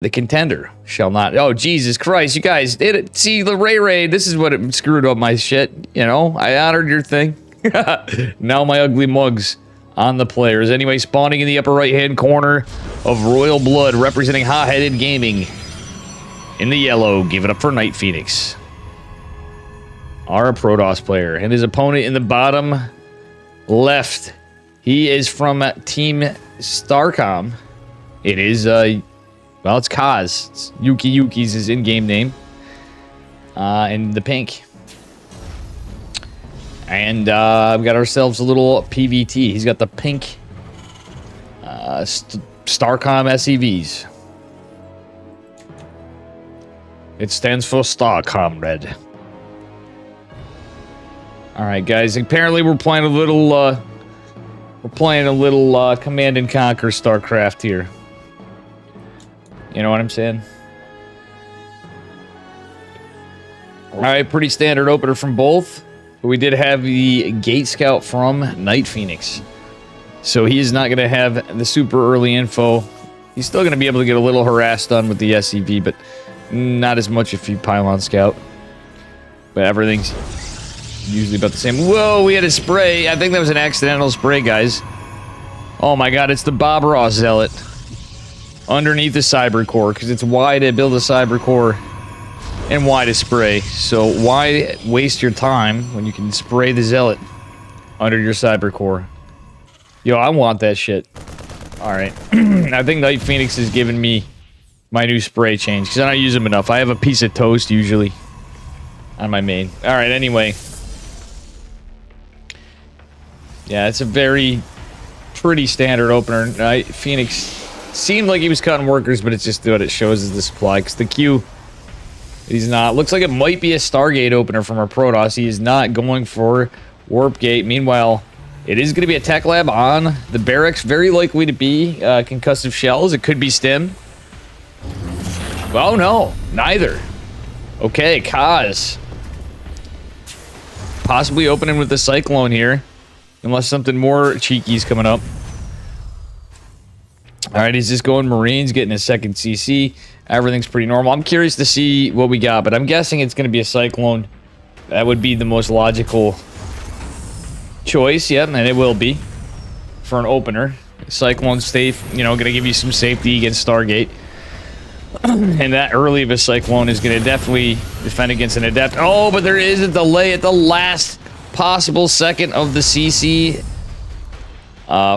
The contender shall not. Oh, Jesus Christ, you guys did it. See, the Ray, this is what it screwed up my shit. You know, I honored your thing. Now my ugly mugs on the players. Anyway, spawning in the upper right-hand corner of Royal Blood, representing Hot-Headed Gaming. In the yellow, give it up for NightPhoenix. Our Protoss player. And his opponent in the bottom left. He is from Team Starcom. It is, well, it's Kaz. It's Yuki's his in-game name. And the pink. And we've got ourselves a little PVT. He's got the pink Starcom SEVs. It stands for Star Comrade. All right, guys. Apparently, we're playing a little. Command and Conquer Starcraft here. You know what I'm saying? All right, pretty standard opener from both. But we did have the Gate Scout from NightPhoenix. So he is not going to have the super early info. He's still going to be able to get a little harass done with the SCV, but not as much if you Pylon Scout. But everything's usually about the same. Whoa, we had a spray. I think that was an accidental spray, guys. Oh my god, it's the Bob Ross Zealot. Underneath the Cyber Core, because it's why to build a Cyber Core and why to spray. So why waste your time when you can spray the Zealot under your Cyber Core? Yo, I want that shit. Alright. I think NightPhoenix has given me my new spray change, because I don't use them enough. I have a piece of toast, usually, on my main. Alright, anyway. Yeah, it's a pretty standard opener. NightPhoenix seemed like he was cutting workers, but it's just what it shows is the supply, because the Q... He's not. Looks like it might be a Stargate opener from our Protoss. He is not going for Warp Gate. Meanwhile, it is going to be a Tech Lab on the barracks. Very likely to be concussive shells. It could be Stim. Oh, no. Neither. Okay, Kaz. Possibly opening with the Cyclone here. Unless something more cheeky is coming up. Alright, he's just going Marines, getting his second CC. Everything's pretty normal. I'm curious to see what we got, but I'm guessing it's going to be a Cyclone. That would be the most logical choice. Yep, and it will be for an opener. Cyclone safe, you know, going to give you some safety against Stargate. And that early of a Cyclone is going to definitely defend against an Adept. Oh, but there is a delay at the last possible second of the CC.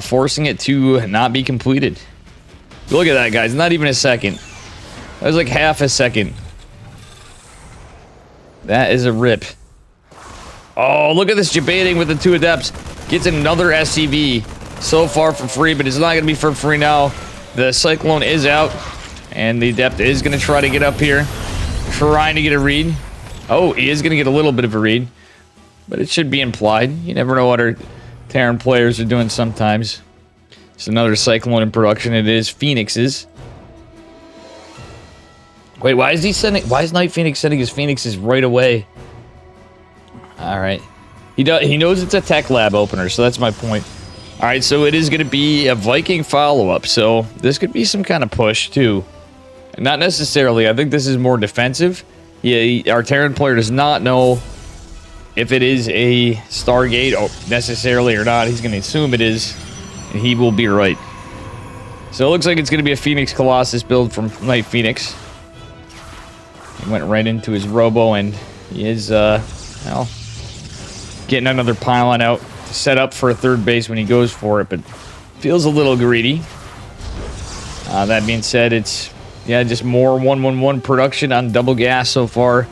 Forcing it to not be completed. Look at that, guys. Not even a second. That was like half a second. That is a rip. Oh, look at this debating with the two Adepts. Gets another SCV. So far for free, but it's not going to be for free now. The Cyclone is out. And the Adept is going to try to get up here. Trying to get a read. Oh, he is going to get a little bit of a read. But it should be implied. You never know what our Terran players are doing sometimes. It's another Cyclone in production. It is Phoenix's. Wait, why is NightPhoenix sending his Phoenixes right away? Alright. He knows it's a Tech Lab opener, so that's my point. Alright, so it is going to be a Viking follow-up, so this could be some kind of push, too. Not necessarily. I think this is more defensive. Our Terran player does not know if it is a Stargate necessarily or not. He's going to assume it is, and he will be right. So it looks like it's going to be a Phoenix Colossus build from NightPhoenix. He went right into his Robo, and he is, well, getting another pylon out to set up for a third base when he goes for it, but feels a little greedy. That being said, it's, yeah, just more 1-1-1 production on double gas so far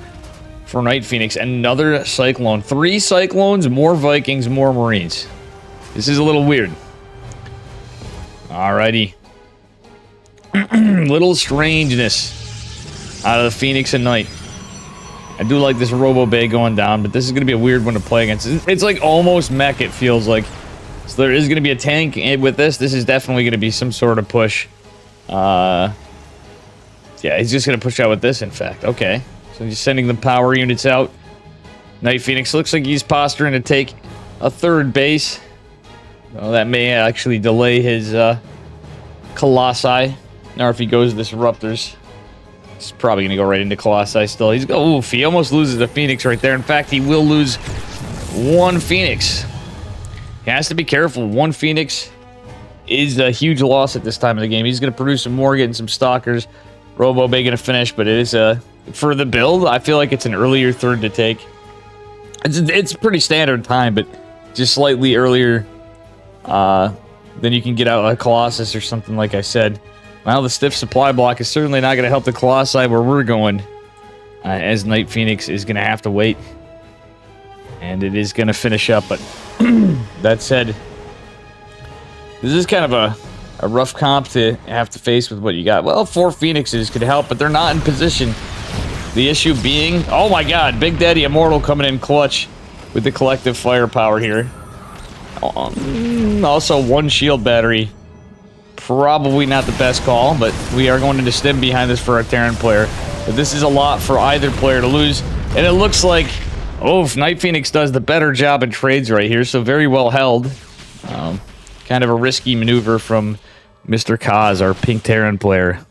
for NightPhoenix. Another Cyclone. 3 Cyclones, more Vikings, more Marines. This is a little weird. Alrighty. Little strangeness out of the Phoenix and Knight. I do like this Robo Bay going down, but this is going to be a weird one to play against. It's like almost mech, it feels like. So there is going to be a tank with this. This is definitely going to be some sort of push. Yeah, he's just going to push out with this, in fact. Okay. So he's sending the power units out. NightPhoenix looks like he's posturing to take a third base. Well, that may actually delay his Colossi. Or if he goes Disruptors. He's probably going to go right into Colossi still. He's oof, he almost loses the Phoenix right there. In fact, he will lose one Phoenix. He has to be careful. One Phoenix is a huge loss at this time of the game. He's going to produce some more, getting some Stalkers. Robo Bay going to finish, but it is for the build, I feel like it's an earlier third to take. It's pretty standard time, but just slightly earlier than you can get out a Colossus or something, like I said. Well, the stiff supply block is certainly not going to help the Colossi where we're going, as NightPhoenix is going to have to wait. And it is going to finish up, but that said, this is kind of a rough comp to have to face with what you got. Well, 4 Phoenixes could help, but they're not in position. The issue being, oh my god, Big Daddy Immortal coming in clutch with the collective firepower here. Also, 1 shield battery. Probably not the best call, but we are going into stim behind this for our Terran player. But this is a lot for either player to lose. And it looks like, oh, NightPhoenix does the better job in trades right here, so very well held. Kind of a risky maneuver from Mr. Kaz, our pink Terran player.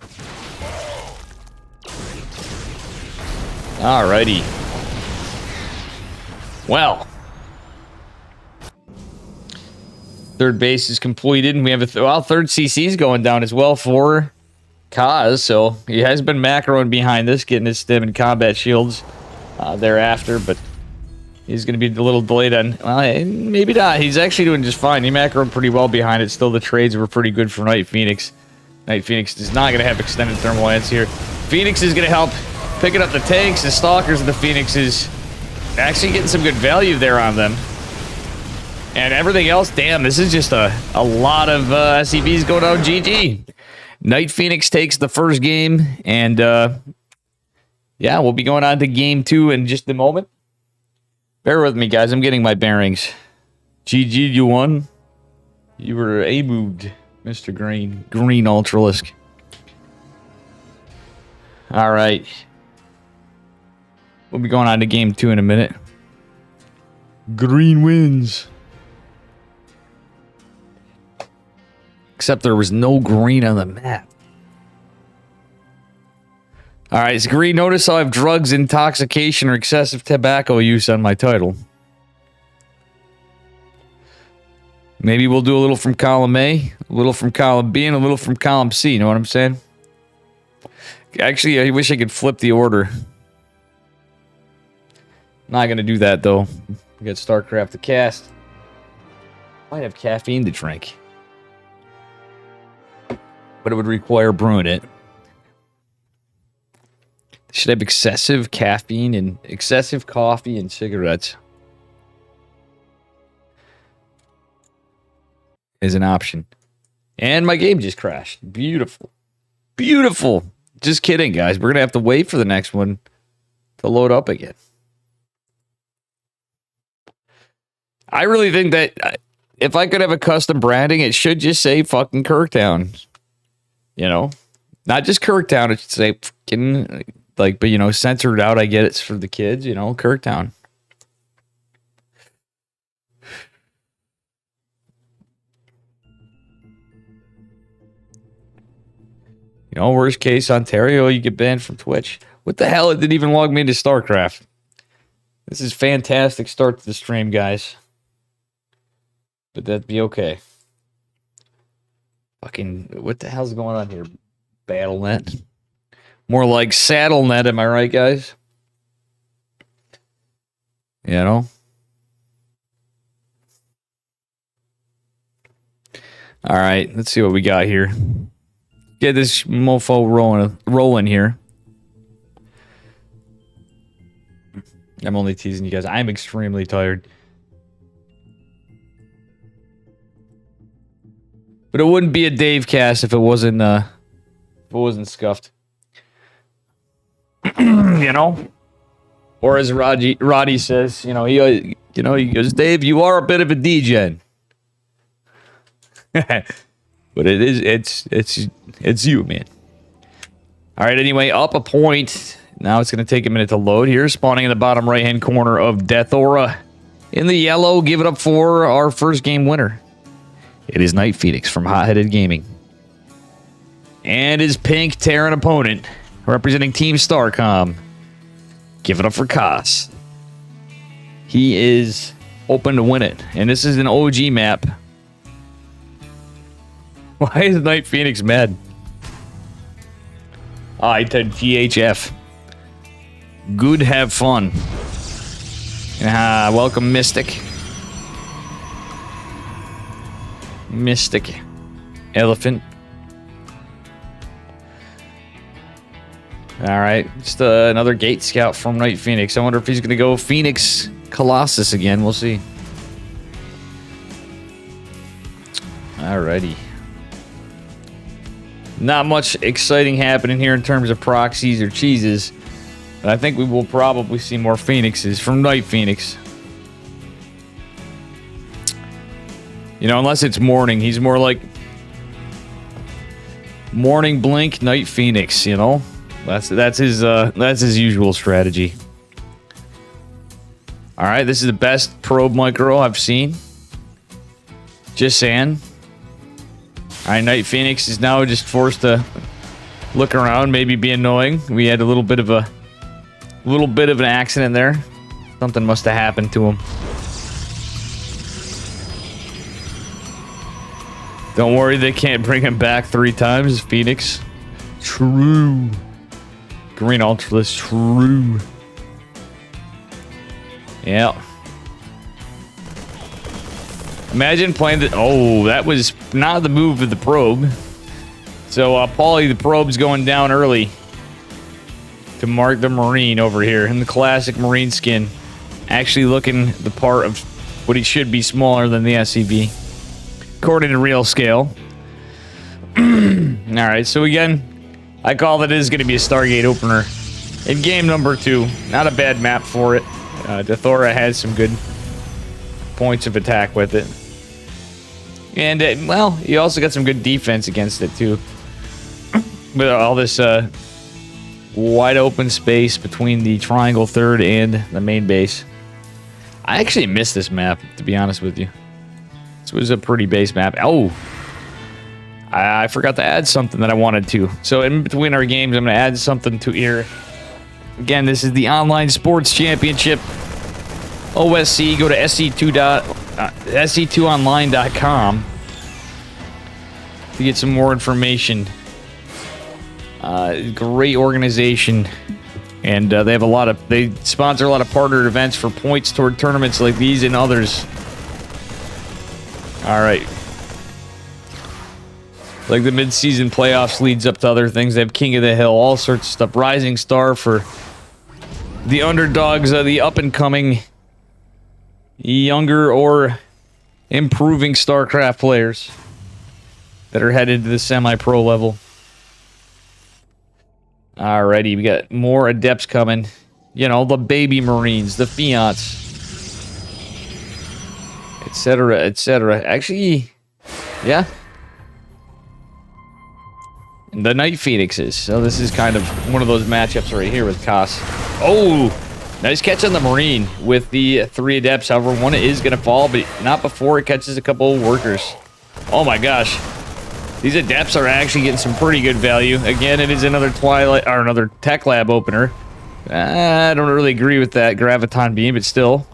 Alrighty. Well. Third base is completed, and we have a third CC's going down as well for Kaz, so he has been macroing behind this, getting his stim and combat shields thereafter, but he's going to be a little delayed on, well, maybe not. He's actually doing just fine. He macroed pretty well behind it. Still, the trades were pretty good for NightPhoenix. NightPhoenix is not going to have extended thermal lance here. Phoenix is going to help picking up the tanks. The Stalkers of the Phoenix is actually getting some good value there on them. And everything else, damn, this is just a lot of SCVs going out GG. NightPhoenix takes the first game, and yeah, we'll be going on to game 2 in just a moment. Bear with me, guys. I'm getting my bearings. GG, you won. You were A-moved, Mr. Green. Green Ultralisk. All right. We'll be going on to game 2 in a minute. Green wins. Except there was no green on the map. All right, so green. Notice how I have drugs, intoxication, or excessive tobacco use on my title. Maybe we'll do a little from column A, a little from column B, and a little from column C. You know what I'm saying? Actually, I wish I could flip the order. Not going to do that, though. We got Starcraft to cast. Might have caffeine to drink. But it would require brewing it. Should have excessive caffeine and excessive coffee and cigarettes. Is an option. And my game just crashed. Beautiful. Beautiful. Just kidding, guys. We're going to have to wait for the next one to load up again. I really think that if I could have a custom branding, it should just say fucking Kirktown. You know? Not just Kirktown, it should say fucking, like, but, you know, censored out, I get it's for the kids, you know, Kirktown. You know, worst case, Ontario, you get banned from Twitch. What the hell? It didn't even log me into StarCraft. This is fantastic start to the stream, guys. But that'd be okay. Fucking, what the hell's going on here? BattleNet. More like SaddleNet, am I right, guys? You know? All right, let's see what we got here. Get this mofo rolling here. I'm only teasing you guys. I'm extremely tired. But it wouldn't be a Dave cast if it wasn't scuffed. You know? Or as Roddy says, he goes, Dave, you are a bit of a degen. But it's you, man. All right, anyway, up a point. Now it's going to take a minute to load here. Spawning in the bottom right-hand corner of Death Aura. In the yellow, give it up for our first game winner. It is NightPhoenix from Hot Headed Gaming. And his pink Terran opponent, representing Team Starcom. Give it up for Koss. He is open to win it. And this is an OG map. Why is NightPhoenix mad? I said GHF. Good, have fun. Welcome, Mystic. Mystic. Elephant. Alright, just another gate scout from NightPhoenix. I wonder if he's going to go Phoenix Colossus again. We'll see. Alrighty. Not much exciting happening here in terms of proxies or cheeses. But I think we will probably see more Phoenixes from NightPhoenix. You know, unless it's morning. He's more like morning blink, NightPhoenix, you know? That's his usual strategy. Alright, this is the best probe micro I've seen. Just saying. Alright, NightPhoenix is now just forced to look around, maybe be annoying. We had a little bit of an accident there. Something must have happened to him. Don't worry, they can't bring him back 3 times, Phoenix. True. Green Ultralisk, true. Yeah. Imagine playing the... Oh, that was not the move of the probe. So, Paulie, the probe's going down early. To mark the Marine over here. In the classic Marine skin. Actually looking the part of what he should be smaller than the SCV. According to real scale. Alright, so again... I call that it is going to be a Stargate opener in game number 2. Not a bad map for it. Dathora has some good points of attack with it. And, well, you also got some good defense against it, too. With all this wide open space between the Triangle 3rd and the main base. I actually missed this map, to be honest with you. This was a pretty base map. Oh! I forgot to add something that I wanted to. So in between our games, I'm going to add something to here. Again, this is the Online Sports Championship. OSC, go to sc2online.com to get some more information. Great organization. And they have they sponsor a lot of partnered events for points toward tournaments like these and others. All right. Like the mid-season playoffs leads up to other things. They have King of the Hill, all sorts of stuff. Rising Star for the underdogs, the up-and-coming, younger or improving StarCraft players that are headed to the semi-pro level. Alrighty, we got more adepts coming. You know, the baby Marines, the Fiats, etc., etc. Actually, yeah. The NightPhoenixes. So this is kind of one of those matchups right here with Koss. Oh! Nice catch on the Marine with the 3 adepts. However, one is going to fall, but not before it catches a couple of workers. Oh my gosh. These adepts are actually getting some pretty good value. Again, it is another Twilight, or another Tech Lab opener. I don't really agree with that Graviton Beam, but still.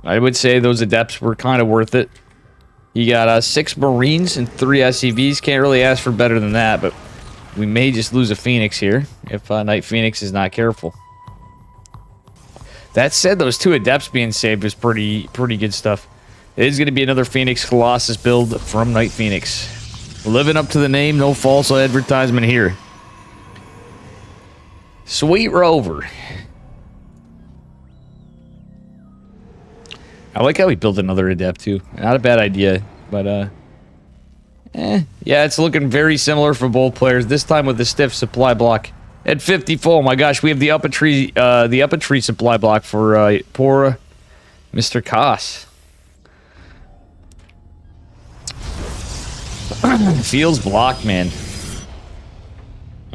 I would say those adepts were kind of worth it. You got 6 Marines and 3 SCVs. Can't really ask for better than that, but we may just lose a Phoenix here if NightPhoenix is not careful. That said, those 2 adepts being saved is pretty good stuff. It is going to be another Phoenix Colossus build from NightPhoenix. Living up to the name, no false advertisement here. Sweet Rover. I like how he built another adept too. Not a bad idea, but yeah, it's looking very similar for both players. This time with the stiff supply block at 54. Oh my gosh, we have the up a tree supply block for poor Mr. Koss. Feels blocked, man.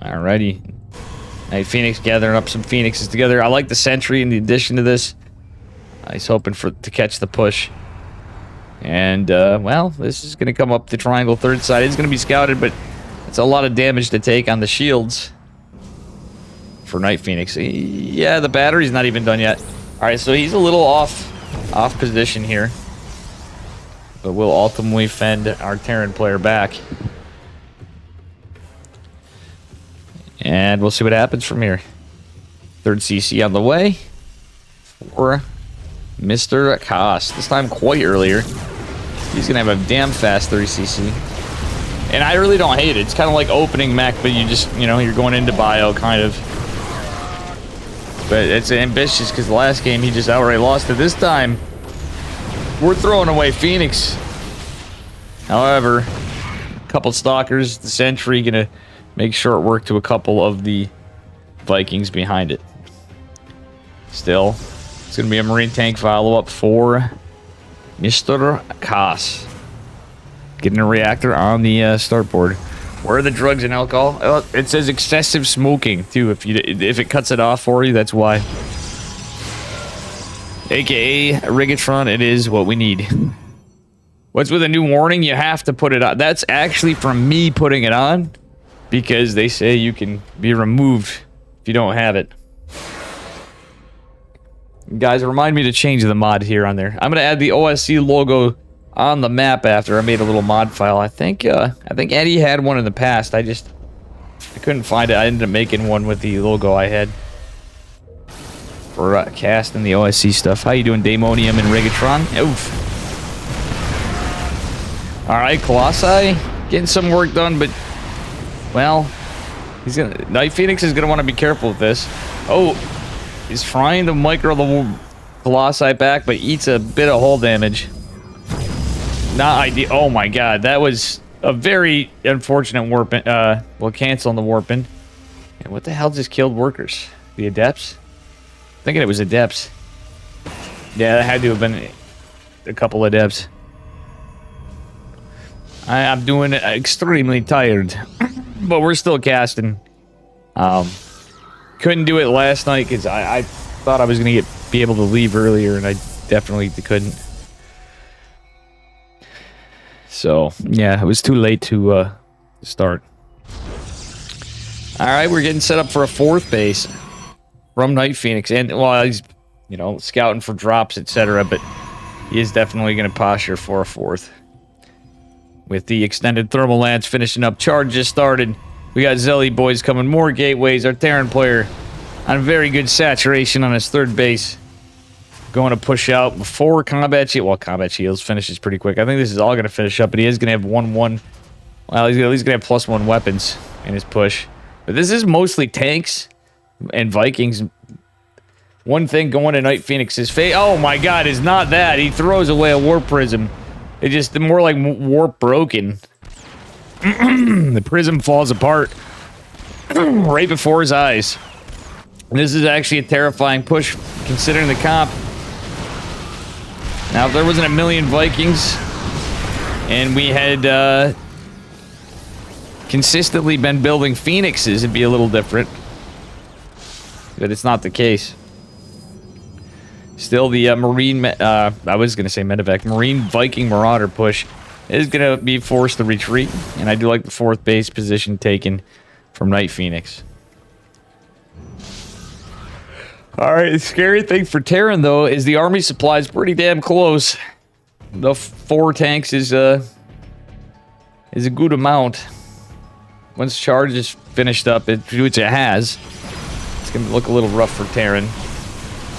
Alrighty. NightPhoenix gathering up some Phoenixes together. I like the sentry in the addition to this. He's hoping to catch the push. And, well, this is going to come up the Triangle 3rd side. It's going to be scouted, but it's a lot of damage to take on the shields. for NightPhoenix. Yeah, the battery's not even done yet. All right, so he's a little off position here. But we'll ultimately fend our Terran player back. And we'll see what happens from here. Third CC on the way for Mr. Koss. This time quite earlier. He's going to have a damn fast 30cc. And I really don't hate it. It's kind of like opening mech, but you just, you know, you're going into bio, kind of. But it's ambitious because the last game he just outright lost it. This time, we're throwing away Phoenix. However, a couple stalkers, the sentry, going to make short work to a couple of the Vikings behind it. Still, it's going to be a Marine tank follow-up for Mr. Koss. Getting a reactor on the start board. Where are the drugs and alcohol? Oh, it says excessive smoking too. If it cuts it off for you, that's why. AKA Rigatron, it is what we need. What's with a new warning? You have to put it on. That's actually from me putting it on, because they say you can be removed if you don't have it. Guys, remind me to change the mod here on there. I'm gonna add the OSC logo on the map after I made a little mod file. I think Eddie had one in the past. I couldn't find it. I ended up making one with the logo I had for casting the OSC stuff. How you doing, Daemonium and Rigatron? Oof. All right, Colossi getting some work done, but well, NightPhoenix is gonna want to be careful with this. Oh, he's trying to micro the Colossi back, but eats a bit of hull damage. Not ideal. Oh my god, that was a very unfortunate warping. Well, canceling the warping. And what the hell just killed workers? The Adepts? Thinking it was Adepts. Yeah, that had to have been a couple Adepts. I'm doing it extremely tired, but we're still casting. Couldn't do it last night because I thought I was gonna be able to leave earlier, and I definitely couldn't. So, yeah, it was too late to start. Alright, we're getting set up for a fourth base from NightPhoenix. And, well, he's, you know, scouting for drops, etc. But he is definitely going to posture for a fourth. With the extended thermal lance finishing up. Charge just started. We got Zelly boys coming. More gateways. Our Terran player on very good saturation on his third base. Going to push out before combat shield. Well, combat shields finishes pretty quick. I think this is all going to finish up, but he is going to have 1-1. Well, he's at least going to have +1 weapons in his push. But this is mostly tanks and Vikings. One thing going to NightPhoenix's face. Oh my god, is not that. He throws away a warp prism. It just, more like warp broken. The prism falls apart right before his eyes. And this is actually a terrifying push considering the comp. Now, if there wasn't a million Vikings, and we had consistently been building Phoenixes, it'd be a little different. But it's not the case. Still, the Marine, I was going to say medevac, Marine Viking Marauder push is going to be forced to retreat. And I do like the fourth base position taken from NightPhoenix. Alright, the scary thing for Terran, though, is the army supply is pretty damn close. The 4 tanks is a good amount. Once charge is finished up, which it has, it's going to look a little rough for Terran.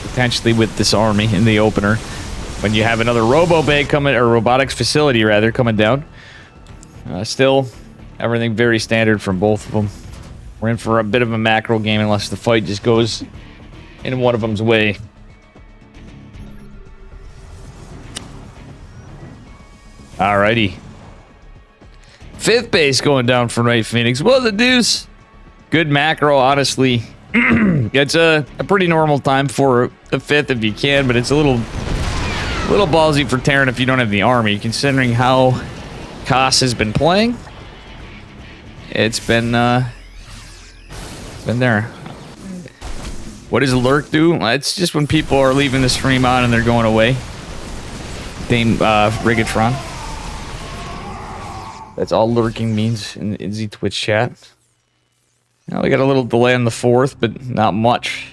Potentially with this army in the opener. When you have another robo bay coming, or robotics facility, rather, coming down. Still, everything very standard from both of them. We're in for a bit of a macro game unless the fight just goes in one of them's way. Alrighty. 5th base going down for NightPhoenix. Well, the deuce. Good macro, honestly. It's a pretty normal time for a 5th if you can, but it's a little ballsy for Terran if you don't have the army, considering how Koss has been playing. It's been there. What does Lurk do? It's just when people are leaving the stream on and they're going away. Dame Rigatron. That's all lurking means in the Twitch chat. Now we got a little delay on the 4th, but not much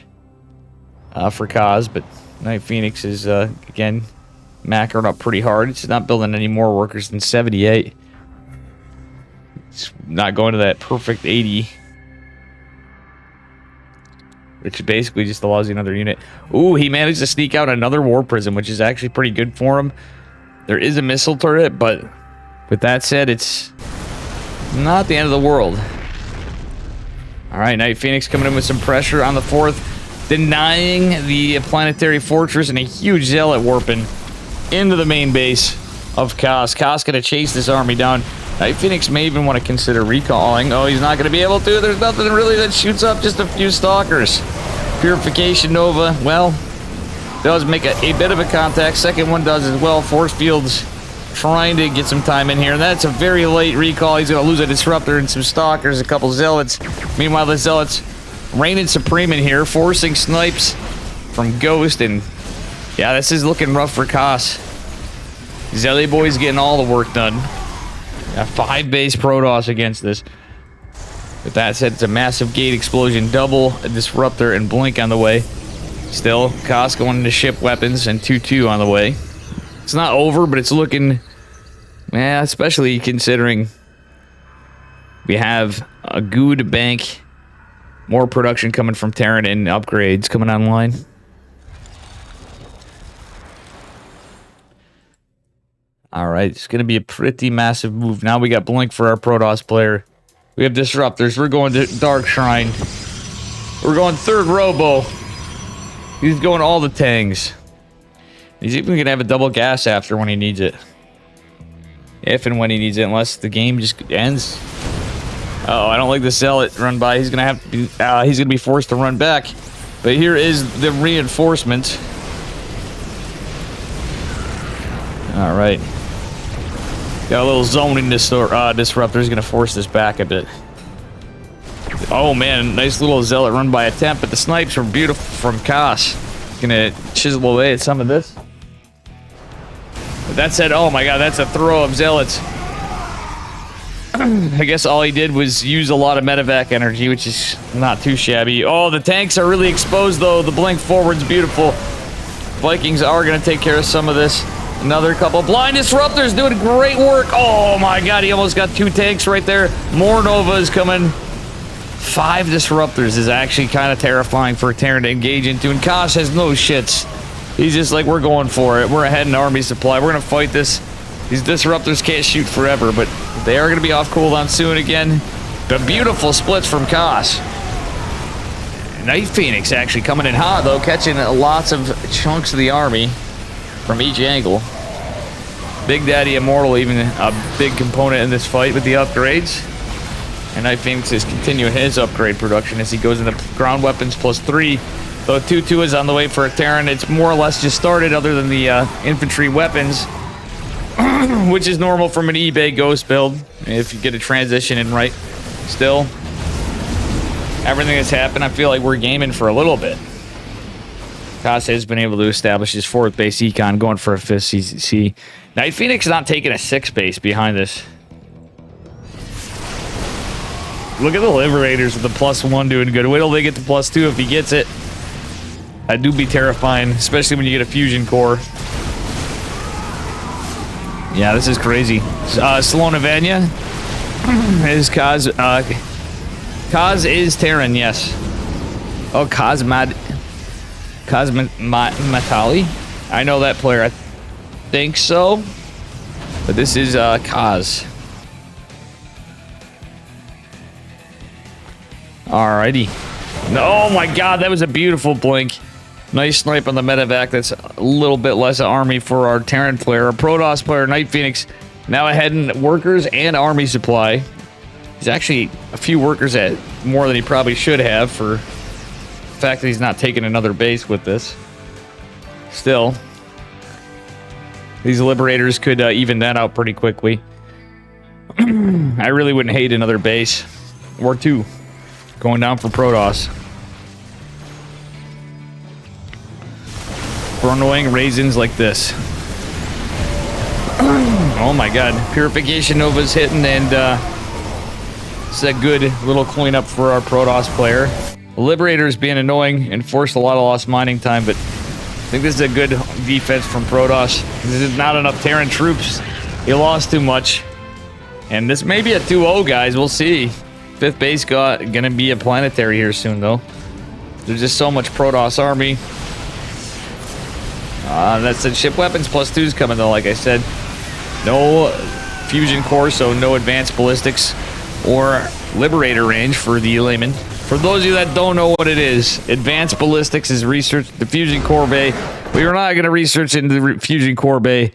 for Kaz. But NightPhoenix is, again, macroing up pretty hard. It's not building any more workers than 78. It's not going to that perfect 80. Which basically just allows you another unit. Ooh, he managed to sneak out another War Prism, which is actually pretty good for him. There is a missile turret, but with that said, it's not the end of the world. Alright, NightPhoenix coming in with some pressure on the 4th, denying the planetary fortress and a huge zealot warping into the main base of Kaz. Kaz gonna chase this army down. NightPhoenix may even want to consider recalling. Oh, he's not gonna be able to. There's nothing really that shoots up just a few stalkers. Purification Nova, well, does make a bit of a contact. Second one does as well. Force Field's trying to get some time in here. And that's a very late recall. He's going to lose a Disruptor and some Stalkers, a couple Zealots. Meanwhile, the Zealots reigning supreme in here, forcing snipes from Ghost. And yeah, this is looking rough for Kaz. Zelly Boy's getting all the work done. A 5-base Protoss against this. With that said, it's a massive gate explosion, double a Disruptor and Blink on the way. Still, Kaz going into ship weapons and 2-2 on the way. It's not over, but it's looking, yeah, especially considering we have a good bank, more production coming from Terran and upgrades coming online. All right, it's going to be a pretty massive move. Now we got Blink for our Protoss player. We have Disruptors. We're going to Dark Shrine. We're going 3rd Robo. He's going all the tangs. He's even going to have a double gas after when he needs it. If and when he needs it, unless the game just ends. Oh, I don't like the Zealot run by. He's going to have to be, he's going to be forced to run back. But here is the reinforcement. All right. Got a little zoning Disruptor. Is going to force this back a bit. Oh man, nice little Zealot run by attempt, but the snipes were beautiful from Kaz. Gonna chisel away at some of this. But that said, oh my god, that's a throw of Zealots. I guess all he did was use a lot of medevac energy, which is not too shabby. Oh, the tanks are really exposed though. The blink forward's beautiful. Vikings are gonna take care of some of this. Another couple blind Disruptors doing great work. Oh my god, he almost got 2 tanks right there. More Novas coming. 5 Disruptors is actually kind of terrifying for a Terran to engage into, and Kaz has no shits. He's just like, we're going for it. We're ahead in army supply. We're going to fight this. These Disruptors can't shoot forever, but they are going to be off cooldown soon again. The beautiful splits from Kaz. NightPhoenix actually coming in hot, though, catching lots of chunks of the army from each angle. Big Daddy Immortal even a big component in this fight with the upgrades. And NightPhoenix is continuing his upgrade production as he goes into ground weapons +3. Though 2-2 is on the way for a Terran, it's more or less just started other than the infantry weapons, which is normal from an eBay Ghost build, if you get a transition in right. Still, everything that's happened, I feel like we're gaming for a little bit. Kaz has been able to establish his 4th base econ, going for a 5th CCC. NightPhoenix not taking a 6th base behind this. Look at the Liberators with the +1 doing good. Wait till they get to +2 if he gets it. That do be terrifying, especially when you get a fusion core. Yeah, this is crazy. Slonovania is Kaz. Kaz is Terran, yes. Oh, Matali? I know that player. I think so. But this is Kaz. Alrighty. Oh my god, that was a beautiful blink. Nice snipe on the medevac. That's a little bit less army for our Terran player. Our Protoss player, NightPhoenix, now ahead in workers and army supply. He's actually a few workers at more than he probably should have for the fact that he's not taking another base with this. Still, these Liberators could even that out pretty quickly. I really wouldn't hate another base or 2 going down for Protoss. For annoying raisins like this. Oh my god. Purification Nova's hitting, and It's a good little cleanup for our Protoss player. The Liberator's being annoying and forced a lot of lost mining time, but I think this is a good defense from Protoss. This is not enough Terran troops. He lost too much. And this may be a 2-0, guys. We'll see. 5th base gonna be a planetary here soon, though. There's just so much Protoss army. That's the ship weapons +2's coming, though, like I said. No fusion core, so no advanced ballistics or Liberator range for the layman. For those of you that don't know what it is, advanced ballistics is research the fusion core bay. We are not going to research into the fusion core bay.